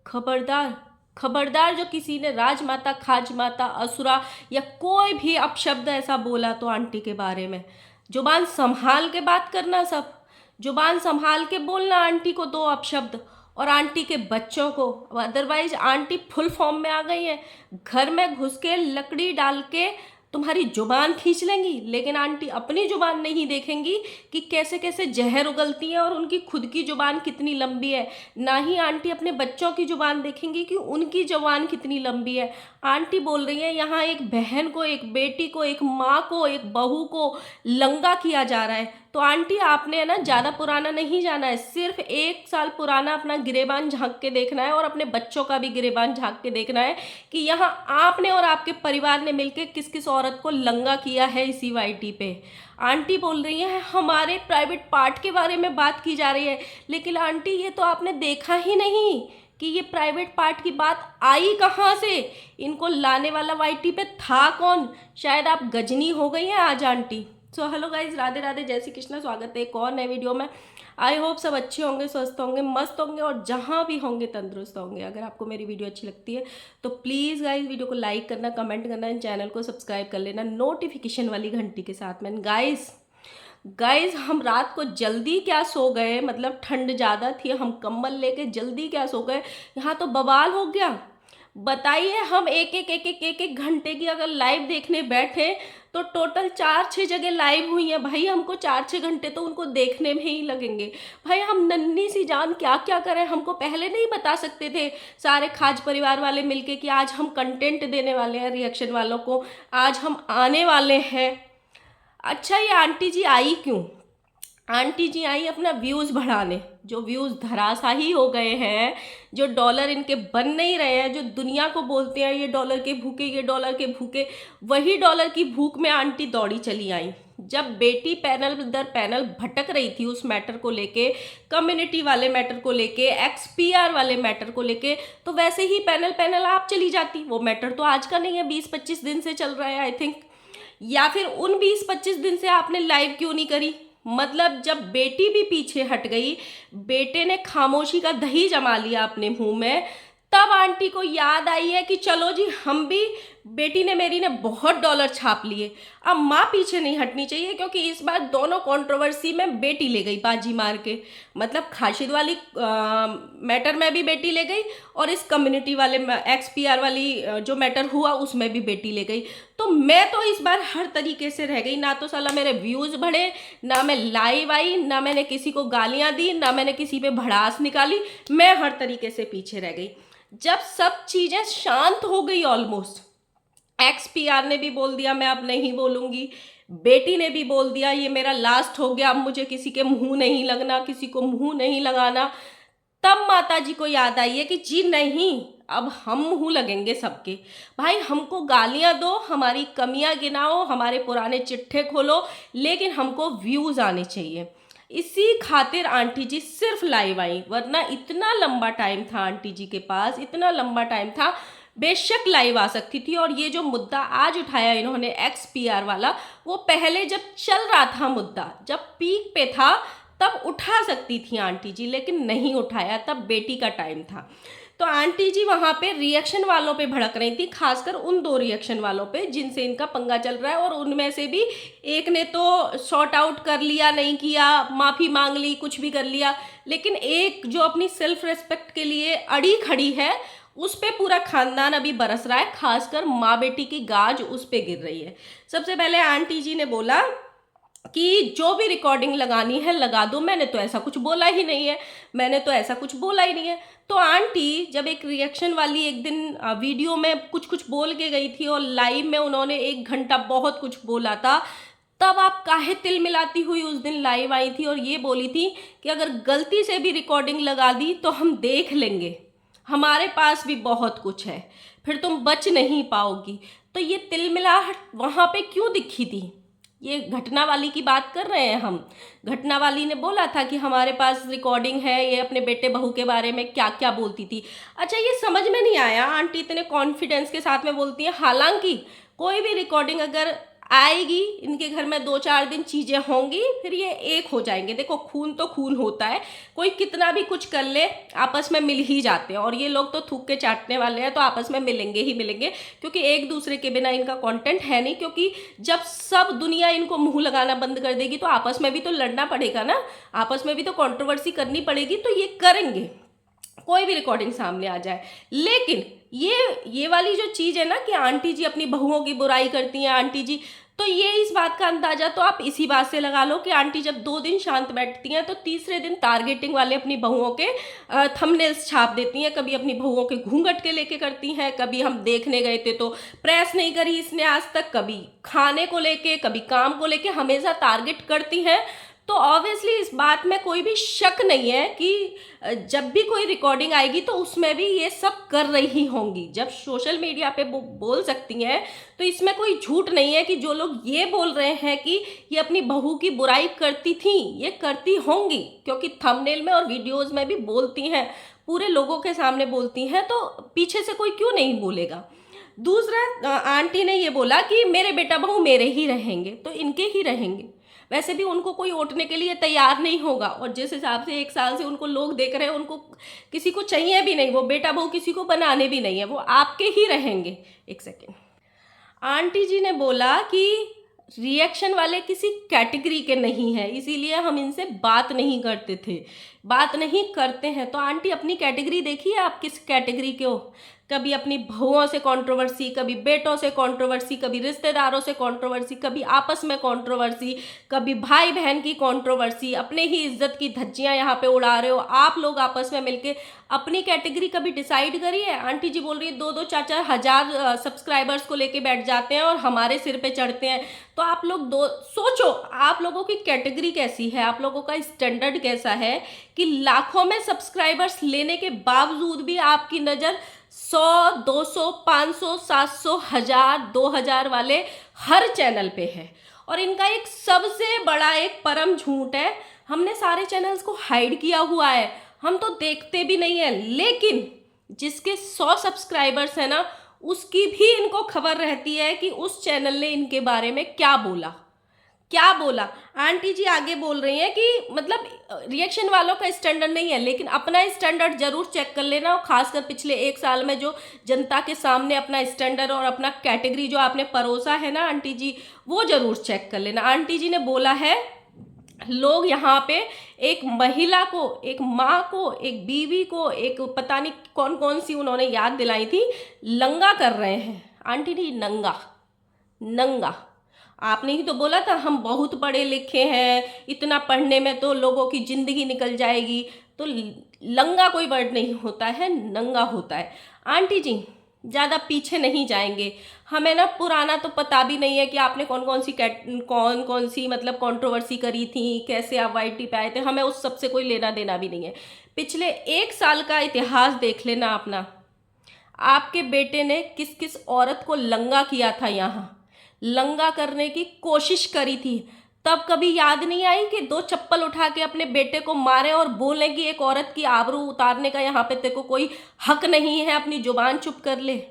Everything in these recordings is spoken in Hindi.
खबरदार, खबरदार जो किसी ने राजमाता, खाजमाता, असुरा या कोई भी अपशब्द ऐसा बोला तो आंटी के बारे में, जुबान संभाल के बात करना सब, जुबान संभाल के बोलना आंटी को दो अपशब्द और आंटी के बच्चों को। अदरवाइज आंटी फुल फॉर्म में आ गई हैं, घर में घुस के लकड़ी डाल के तुम्हारी जुबान खींच लेंगी, लेकिन आंटी अपनी जुबान नहीं देखेंगी कि कैसे कैसे जहर उगलती है और उनकी खुद की जुबान कितनी लंबी है। ना ही आंटी अपने बच्चों की जुबान देखेंगी कि उनकी जुबान कितनी लंबी है। आंटी बोल रही है यहाँ एक बहन को, एक बेटी को, एक माँ को, एक बहू को लंगा किया जा रहा है। तो आंटी आपने ना ज़्यादा पुराना नहीं जाना है, सिर्फ 1 साल पुराना अपना गिरेबान झांक के देखना है और अपने बच्चों का भी गिरेबान झांक के देखना है कि यहाँ आपने और आपके परिवार ने मिलकर किस किस औरत को लंगा किया है इसी वाईटी पे। आंटी बोल रही है हमारे प्राइवेट पार्ट के बारे में बात की जा रही है, लेकिन आंटी ये तो आपने देखा ही नहीं कि ये प्राइवेट पार्ट की बात आई कहाँ से, इनको लाने वाला वाईटी पे था कौन। शायद आप गजनी हो गई हैं आज aunty. So hello guys, Radhe Radhe, जय श्री कृष्णा। स्वागत है एक और नए वीडियो में। आई होप सब अच्छे होंगे, स्वस्थ होंगे, मस्त होंगे और जहाँ भी होंगे तंदुरुस्त होंगे। अगर आपको मेरी वीडियो अच्छी लगती है तो प्लीज़ गाइज वीडियो को लाइक करना, कमेंट करना, इन चैनल को सब्सक्राइब कर लेना नोटिफिकेशन वाली घंटी के साथ में। गाइज हम रात को जल्दी क्या सो गए, मतलब ठंड ज़्यादा थी, हम कंबल लेके जल्दी क्या सो गए, यहाँ तो बवाल हो गया। बताइए, हम एक एक घंटे की अगर लाइव देखने बैठे तो टोटल 4-6 जगह लाइव हुई है भाई। हमको 4-6 घंटे तो उनको देखने में ही लगेंगे भाई। हम नन्ही सी जान क्या क्या करें, हमको पहले नहीं बता सकते थे सारे खाज परिवार वाले मिलके कि आज हम कंटेंट देने वाले हैं रिएक्शन वालों को, आज हम आने वाले हैं। अच्छा, ये आंटी जी आई क्यों? आंटी जी आई अपना व्यूज़ बढ़ाने। जो व्यूज़ धराशाही हो गए हैं, जो डॉलर इनके बन नहीं रहे हैं, जो दुनिया को बोलते हैं ये डॉलर के भूखे, ये डॉलर के भूखे, वही डॉलर की भूख में आंटी दौड़ी चली आई। जब बेटी पैनल दर पैनल भटक रही थी उस मैटर को लेके, कम्युनिटी वाले मैटर को लेके, एक्सपीआर वाले मैटर को लेके, तो वैसे ही पैनल पैनल आप चली जाती। वो मैटर तो आज का नहीं है, 20-25 दिन से चल रहा है आई थिंक। या फिर उन 20-25 दिन से आपने लाइव क्यों नहीं करी? मतलब जब बेटी भी पीछे हट गई, बेटे ने खामोशी का दही जमा लिया अपने मुंह में, तब आंटी को याद आई है कि चलो जी हम भी, बेटी ने मेरी ने बहुत डॉलर छाप लिए, अब माँ पीछे नहीं हटनी चाहिए, क्योंकि इस बार दोनों कंट्रोवर्सी में बेटी ले गई बाजी मार के। मतलब खाशिद वाली मैटर में भी बेटी ले गई और इस कम्युनिटी वाले एक्सपीआर वाली जो मैटर हुआ उसमें भी बेटी ले गई। तो मैं तो इस बार हर तरीके से रह गई। ना तो साला मेरे व्यूज़ बढ़े, ना मैं लाइव आई, ना मैंने किसी को गालियाँ दी, ना मैंने किसी पे भड़ास निकाली। मैं हर तरीके से पीछे रह गई। जब सब चीज़ें शांत हो गई ऑलमोस्ट, एक्सपीआर ने भी बोल दिया मैं अब नहीं बोलूँगी, बेटी ने भी बोल दिया ये मेरा लास्ट हो गया, अब मुझे किसी के मुंह नहीं लगना, किसी को मुंह नहीं लगाना, तब माता जी को याद आई है कि जी नहीं, अब हम मुंह लगेंगे सबके। भाई हमको गालियां दो, हमारी कमियां गिनाओ, हमारे पुराने चिट्ठे खोलो, लेकिन हमको व्यूज़ आने चाहिए। इसी खातिर आंटी जी सिर्फ लाइव आई, वरना इतना लंबा टाइम था आंटी जी के पास, इतना लंबा टाइम था, बेशक लाइव आ सकती थी। और ये जो मुद्दा आज उठाया इन्होंने एक्सपीआर वाला, वो पहले जब चल रहा था मुद्दा, जब पीक पे था, तब उठा सकती थी आंटी जी, लेकिन नहीं उठाया, तब बेटी का टाइम था। तो आंटी जी वहाँ पे रिएक्शन वालों पे भड़क रही थी, खासकर उन 2 रिएक्शन वालों पे जिनसे इनका पंगा चल रहा है। और उनमें से भी एक ने तो सॉर्ट आउट कर लिया, नहीं किया, माफ़ी मांग ली, कुछ भी कर लिया, लेकिन एक जो अपनी सेल्फ रेस्पेक्ट के लिए अड़ी खड़ी है, उस पे पूरा खानदान अभी बरस रहा है, खासकर माँ बेटी की गाज उस पे गिर रही है। सबसे पहले आंटी जी ने बोला कि जो भी रिकॉर्डिंग लगानी है लगा दो, मैंने तो ऐसा कुछ बोला ही नहीं है, मैंने तो ऐसा कुछ बोला ही नहीं है। तो आंटी जब एक रिएक्शन वाली एक दिन वीडियो में कुछ कुछ बोल के गई थी और लाइव में उन्होंने 1 घंटा बहुत कुछ बोला था, तब आप काहे तिल मिलाती हुई उस दिन लाइव आई थी और ये बोली थी कि अगर गलती से भी रिकॉर्डिंग लगा दी तो हम देख लेंगे, हमारे पास भी बहुत कुछ है, फिर तुम बच नहीं पाओगी। तो ये तिलमिलाहट वहाँ पे क्यों दिखी थी? ये घटना वाली की बात कर रहे हैं हम। घटना वाली ने बोला था कि हमारे पास रिकॉर्डिंग है, ये अपने बेटे बहू के बारे में क्या क्या बोलती थी। अच्छा, ये समझ में नहीं आया, आंटी इतने कॉन्फिडेंस के साथ में बोलती हैं, हालांकि कोई भी रिकॉर्डिंग अगर आएगी, इनके घर में 2-4 दिन चीज़ें होंगी, फिर ये एक हो जाएंगे। देखो खून तो खून होता है, कोई कितना भी कुछ कर ले आपस में मिल ही जाते हैं, और ये लोग तो थूक के चाटने वाले हैं, तो आपस में मिलेंगे ही मिलेंगे, क्योंकि एक दूसरे के बिना इनका कंटेंट है नहीं। क्योंकि जब सब दुनिया इनको मुंह लगाना बंद कर देगी तो आपस में भी तो लड़ना पड़ेगा ना, आपस में भी तो कंट्रोवर्सी करनी पड़ेगी, तो ये करेंगे, कोई भी रिकॉर्डिंग सामने आ जाए। लेकिन ये वाली जो चीज़ है ना कि आंटी जी अपनी बहुओं की बुराई करती हैं आंटी जी, तो ये इस बात का अंदाजा तो आप इसी बात से लगा लो कि आंटी जब 2 दिन शांत बैठती हैं तो तीसरे दिन टारगेटिंग वाले अपनी बहुओं के थंबनेल्स छाप देती हैं। कभी अपनी बहुओं के घूंघट के लेके करती हैं, कभी हम देखने गए थे तो प्रेस नहीं करी इसने आज तक, कभी खाने को लेके, कभी काम को लेके, हमेशा टारगेट करती हैं। तो ऑब्वियसली इस बात में कोई भी शक नहीं है कि जब भी कोई रिकॉर्डिंग आएगी तो उसमें भी ये सब कर रही होंगी। जब सोशल मीडिया पे बोल सकती हैं तो इसमें कोई झूठ नहीं है कि जो लोग ये बोल रहे हैं कि ये अपनी बहू की बुराई करती थी, ये करती होंगी, क्योंकि थंबनेल में और वीडियोस में भी बोलती हैं, पूरे लोगों के सामने बोलती हैं, तो पीछे से कोई क्यों नहीं बोलेगा। दूसरा, आंटी ने ये बोला कि मेरे बेटा बहू मेरे ही रहेंगे, तो इनके ही रहेंगे। वैसे भी उनको कोई ओटने के लिए तैयार नहीं होगा, और जिस हिसाब से 1 साल से उनको लोग देख रहे हैं, उनको किसी को चाहिए भी नहीं, वो बेटा बहू किसी को बनाने भी नहीं है, वो आपके ही रहेंगे। एक सेकेंड, आंटी जी ने बोला कि रिएक्शन वाले किसी कैटेगरी के नहीं हैं, इसीलिए हम इनसे बात नहीं करते थे, बात नहीं करते हैं। तो आंटी अपनी कैटेगरी देखिए, आप किस कैटेगरी के हो। कभी अपनी बहुओं से कंट्रोवर्सी, कभी बेटों से कंट्रोवर्सी, कभी रिश्तेदारों से कंट्रोवर्सी, कभी आपस में कंट्रोवर्सी, कभी भाई बहन की कंट्रोवर्सी, अपने ही इज्जत की धज्जियां यहाँ पे उड़ा रहे हो आप लोग आपस में मिलके। अपनी कैटेगरी कभी डिसाइड करिए। आंटी जी बोल रही है 2-2 4-4 हज़ार सब्सक्राइबर्स को लेके बैठ जाते हैं और हमारे सिर पे चढ़ते हैं। तो आप लोग सोचो, आप लोगों की कैटेगरी कैसी है, आप लोगों का स्टैंडर्ड कैसा है कि लाखों में सब्सक्राइबर्स लेने के बावजूद भी आपकी नज़र 100, 200, 500, 700, 1000, 2000 वाले हर चैनल पे है। और इनका एक सबसे बड़ा एक परम झूठ है, हमने सारे चैनल्स को हाइड किया हुआ है, हम तो देखते भी नहीं है। लेकिन जिसके 100 सब्सक्राइबर्स है ना, उसकी भी इनको खबर रहती है कि उस चैनल ने इनके बारे में क्या बोला, क्या बोला। आंटी जी आगे बोल रही हैं कि मतलब रिएक्शन वालों का स्टैंडर्ड नहीं है, लेकिन अपना स्टैंडर्ड जरूर चेक कर लेना, और खासकर पिछले 1 साल में जो जनता के सामने अपना स्टैंडर्ड और अपना कैटेगरी जो आपने परोसा है ना आंटी जी, वो जरूर चेक कर लेना। आंटी जी ने बोला है लोग यहाँ पे एक महिला को, एक माँ को, एक बीवी को, एक पता नहीं कौन कौन सी उन्होंने याद दिलाई थी, लंगा कर रहे हैं। आंटी नहीं, नंगा, नंगा। आपने ही तो बोला था हम बहुत पढ़े लिखे हैं, इतना पढ़ने में तो लोगों की जिंदगी निकल जाएगी। तो लंगा कोई वर्ड नहीं होता है, नंगा होता है। आंटी जी ज़्यादा पीछे नहीं जाएंगे, हमें ना पुराना तो पता भी नहीं है कि आपने कौन कौन सी मतलब कंट्रोवर्सी करी थी, कैसे आप वाईटी पे आए थे, हमें उस सब से कोई लेना देना भी नहीं है। पिछले 1 साल का इतिहास देख लेना अपना, आपके बेटे ने किस किस औरत को लंगा किया था, यहाँ लंगा करने की कोशिश करी थी। तब कभी याद नहीं आई कि 2 चप्पल उठा के अपने बेटे को मारे और बोले कि एक औरत की आबरू उतारने का यहाँ पे तेरे को कोई हक नहीं है, अपनी जुबान चुप कर ले।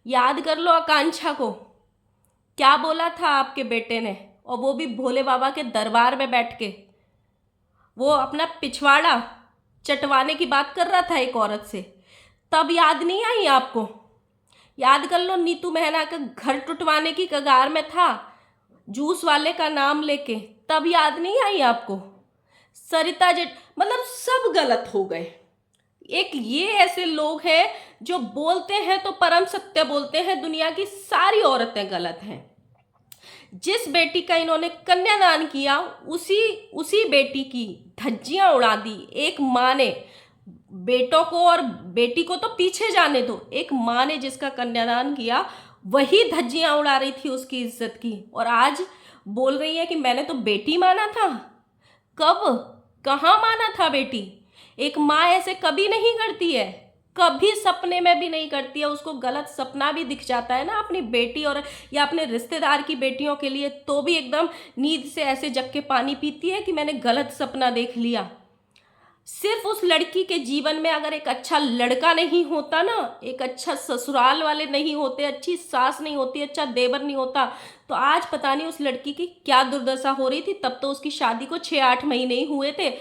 याद कर लो आकांक्षा को, क्या बोला था आपके बेटे ने, और वो भी भोले बाबा के दरबार में बैठ के वो अपना पिछवाड़ा चटवाने की बात कर रहा था एक औरत से। तब याद नहीं आई आपको? याद कर लो, नीतू मेहना का घर टुटवाने की कगार में था जूस वाले का नाम लेके, तब याद नहीं आई आपको? सरिता जेठ, मतलब सब गलत हो गए। एक ये ऐसे लोग हैं जो बोलते हैं तो परम सत्य बोलते हैं, दुनिया की सारी औरतें गलत हैं। जिस बेटी का इन्होंने कन्यादान किया उसी बेटी की धज्जियां उड़ा दी एक माँ ने। बेटों को और बेटी को तो पीछे जाने दो, एक माँ ने जिसका कन्यादान किया वही धज्जियां उड़ा रही थी उसकी इज्जत की, और आज बोल रही है कि मैंने तो बेटी माना था। कब, कहाँ माना था बेटी? एक माँ ऐसे कभी नहीं करती है, कभी सपने में भी नहीं करती है। उसको गलत सपना भी दिख जाता है ना अपनी बेटी और या अपने रिश्तेदार की बेटियों के लिए, तो भी एकदम नींद से ऐसे जग के पानी पीती है कि मैंने गलत सपना देख लिया। सिर्फ उस लड़की के जीवन में अगर एक अच्छा लड़का नहीं होता ना, एक अच्छा ससुराल वाले नहीं होते, अच्छी सास नहीं होती, अच्छा देवर नहीं होता, तो आज पता नहीं उस लड़की की क्या दुर्दशा हो रही थी। तब तो उसकी शादी को 6-8 महीने ही हुए थे।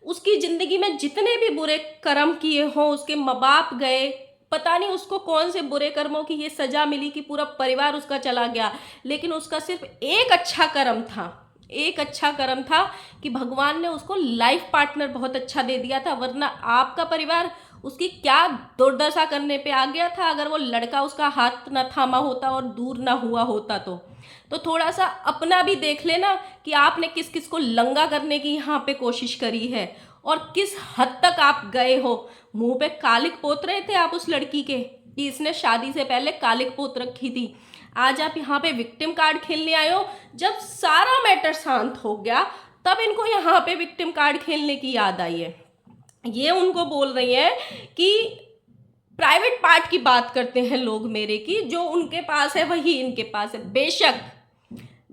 उसकी जिंदगी में जितने भी बुरे कर्म किए हों, उसके माँ बाप गए, पता नहीं उसको कौन से बुरे कर्मों की ये सजा मिली कि पूरा परिवार उसका चला गया। लेकिन उसका सिर्फ एक अच्छा कर्म था, एक अच्छा कर्म था कि भगवान ने उसको लाइफ पार्टनर बहुत अच्छा दे दिया था, वरना आपका परिवार उसकी क्या दुर्दशा करने पे आ गया था अगर वो लड़का उसका हाथ न थामा होता और दूर ना हुआ होता। तो थोड़ा सा अपना भी देख लेना कि आपने किस किस को लंगा करने की यहाँ पे कोशिश करी है और किस हद तक आप गए हो। मुंह पे कालिक पोत रहे थे आप उस लड़की के कि इसने शादी से पहले कालिक पोत रखी थी। आज आप यहाँ पे विक्टिम कार्ड खेलने आए हो। जब सारा मैटर शांत हो गया तब इनको यहाँ पे विक्टिम कार्ड खेलने की याद आई है। ये उनको बोल रही है कि प्राइवेट पार्ट की बात करते हैं लोग मेरे की, जो उनके पास है वही इनके पास है। बेशक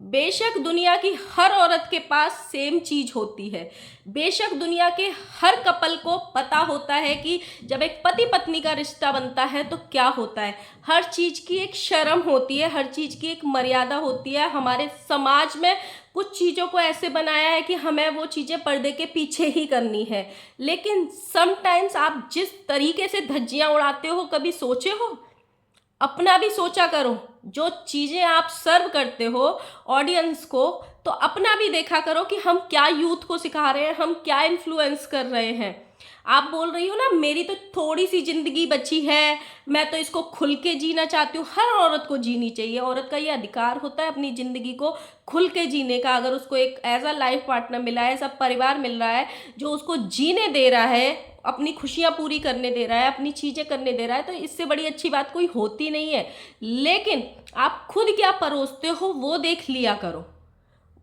बेशक दुनिया की हर औरत के पास सेम चीज होती है। बेशक दुनिया के हर कपल को पता होता है कि जब एक पति पत्नी का रिश्ता बनता है तो क्या होता है। हर चीज की एक शर्म होती है, हर चीज की एक मर्यादा होती है। हमारे समाज में कुछ चीज़ों को ऐसे बनाया है कि हमें वो चीज़ें पर्दे के पीछे ही करनी है। लेकिन समटाइम्स आप जिस तरीके से धज्जियां उड़ाते हो, कभी सोचे हो? अपना भी सोचा करो। जो चीज़ें आप सर्व करते हो ऑडियंस को, तो अपना भी देखा करो कि हम क्या यूथ को सिखा रहे हैं, हम क्या इन्फ्लुएंस कर रहे हैं। आप बोल रही हो ना मेरी तो थोड़ी सी ज़िंदगी बची है, मैं तो इसको खुल के जीना चाहती हूँ। हर औरत को जीनी चाहिए, औरत का ये अधिकार होता है अपनी ज़िंदगी को खुल के जीने का। अगर उसको एक एज अ लाइफ पार्टनर मिला है, ऐसा परिवार मिल रहा है जो उसको जीने दे रहा है, अपनी खुशियाँ पूरी करने दे रहा है, अपनी चीज़ें करने दे रहा है, तो इससे बड़ी अच्छी बात कोई होती नहीं है। लेकिन आप खुद क्या परोसते हो वो देख लिया करो,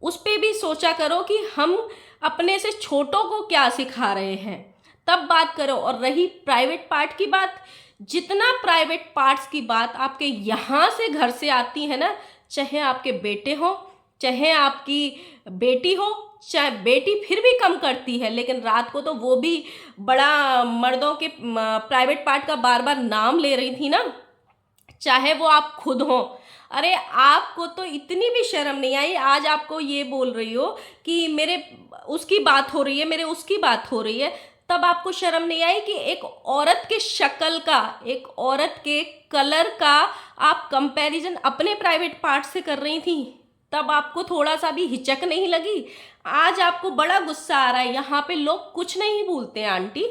उस पर भी सोचा करो कि हम अपने से छोटों को क्या सिखा रहे हैं, तब बात करो। और रही प्राइवेट पार्ट की बात, जितना प्राइवेट पार्ट्स की बात आपके यहाँ से घर से आती है ना, चाहे आपके बेटे हो, चाहे आपकी बेटी हो, चाहे बेटी फिर भी कम करती है, लेकिन रात को तो वो भी बड़ा मर्दों के प्राइवेट पार्ट का बार बार नाम ले रही थी ना, चाहे वो आप खुद हो। अरे आपको तो इतनी भी शर्म नहीं आई, आज आपको ये बोल रही हो कि मेरे उसकी बात हो रही है, मेरे उसकी बात हो रही है, तब आपको शर्म नहीं आई कि एक औरत के शक्ल का, एक औरत के कलर का आप कंपैरिजन अपने प्राइवेट पार्ट से कर रही थी? तब आपको थोड़ा सा भी हिचक नहीं लगी? आज आपको बड़ा गुस्सा आ रहा है। यहाँ पे लोग कुछ नहीं भूलते हैं आंटी,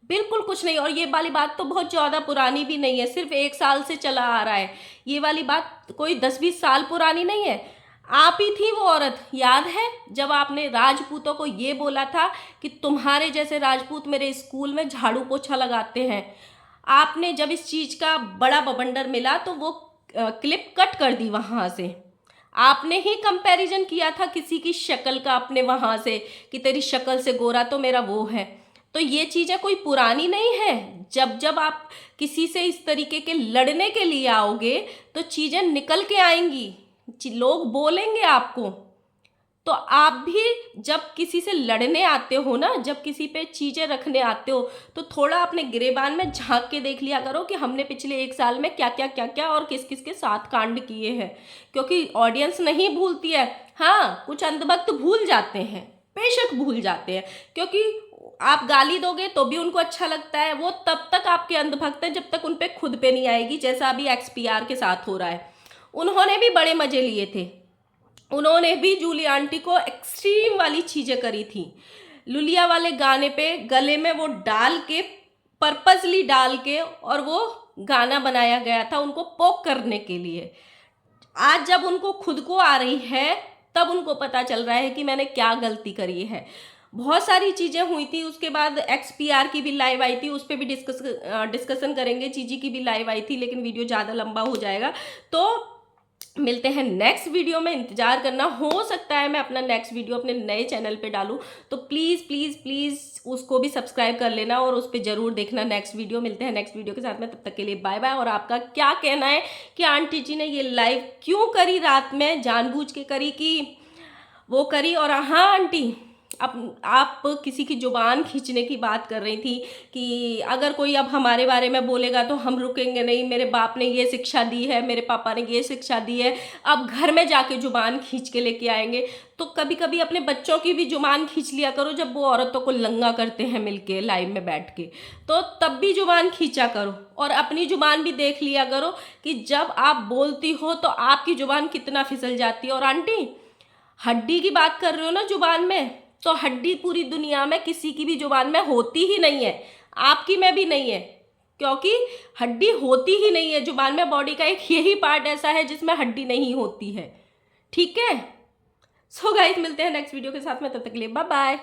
बिल्कुल कुछ नहीं। और ये वाली बात तो बहुत ज़्यादा पुरानी भी नहीं है, सिर्फ 1 साल से चला आ रहा है। ये वाली बात कोई 10-20 साल पुरानी नहीं है। आप ही थी वो औरत, याद है जब आपने राजपूतों को ये बोला था कि तुम्हारे जैसे राजपूत मेरे स्कूल में झाड़ू पोछा लगाते हैं। आपने जब इस चीज़ का बड़ा बवंडर मिला तो वो क्लिप कट कर दी वहाँ से। आपने ही कंपैरिजन किया था किसी की शक्ल का अपने वहाँ से कि तेरी शक्ल से गोरा तो मेरा वो है। तो ये चीज़ें कोई पुरानी नहीं है। जब जब आप किसी से इस तरीके के लड़ने के लिए आओगे तो चीज़ें निकल के आएंगी, लोग बोलेंगे आपको। तो आप भी जब किसी से लड़ने आते हो ना, जब किसी पे चीज़ें रखने आते हो, तो थोड़ा अपने गिरेबान में झांक के देख लिया करो कि हमने पिछले 1 साल में क्या क्या क्या क्या और किस किस के साथ कांड किए हैं। क्योंकि ऑडियंस नहीं भूलती है। हाँ, कुछ अंधभक्त भूल जाते हैं, बेशक भूल जाते हैं, क्योंकि आप गाली दोगे तो भी उनको अच्छा लगता है। वो तब तक आपके अंधभक्त हैं जब तक उन पे खुद पे नहीं आएगी, जैसा अभी XPR के साथ हो रहा है। उन्होंने भी बड़े मजे लिए थे, उन्होंने भी जूली आंटी को एक्सट्रीम वाली चीज़ें करी थी। लुलिया वाले गाने पे गले में वो डाल के, पर्पसली डाल के, और वो गाना बनाया गया था उनको पोक करने के लिए। आज जब उनको खुद को आ रही है तब उनको पता चल रहा है कि मैंने क्या गलती करी है। बहुत सारी चीज़ें हुई थी। उसके बाद XPR की भी लाइव आई थी, उस पर भी डिस्कशन करेंगे। चीजी की भी लाइव आई थी, लेकिन वीडियो ज़्यादा लंबा हो जाएगा। तो मिलते हैं नेक्स्ट वीडियो में, इंतज़ार करना। हो सकता है मैं अपना नेक्स्ट वीडियो अपने नए चैनल पे डालूं, तो प्लीज़ प्लीज़ प्लीज़ उसको भी सब्सक्राइब कर लेना और उस पर ज़रूर देखना नेक्स्ट वीडियो। मिलते हैं नेक्स्ट वीडियो के साथ में, तब तक के लिए बाय बाय। और आपका क्या कहना है कि आंटी जी ने ये लाइव क्यों करी, रात में जानबूझ के करी कि वो करी? और हाँ आंटी, आप किसी की जुबान खींचने की बात कर रही थी कि अगर कोई अब हमारे बारे में बोलेगा तो हम रुकेंगे नहीं, मेरे बाप ने ये शिक्षा दी है, मेरे पापा ने ये शिक्षा दी है, अब घर में जाके जुबान खींच के लेके आएंगे। तो कभी कभी अपने बच्चों की भी जुबान खींच लिया करो, जब वो औरतों को लंगा करते हैं मिलके लाइव में बैठ के, तो तब भी जुबान खींचा करो। और अपनी जुबान भी देख लिया करो कि जब आप बोलती हो तो आपकी जुबान कितना फिसल जाती है। और आंटी, हड्डी की बात कर रहे हो ना जुबान में, तो हड्डी पूरी दुनिया में किसी की भी जुबान में होती ही नहीं है, आपकी में भी नहीं है, क्योंकि हड्डी होती ही नहीं है जुबान में। बॉडी का एक यही पार्ट ऐसा है जिसमें हड्डी नहीं होती है। ठीक है। सो गाइस, मिलते हैं नेक्स्ट वीडियो के साथ में, तब तक के लिए बाय बाय।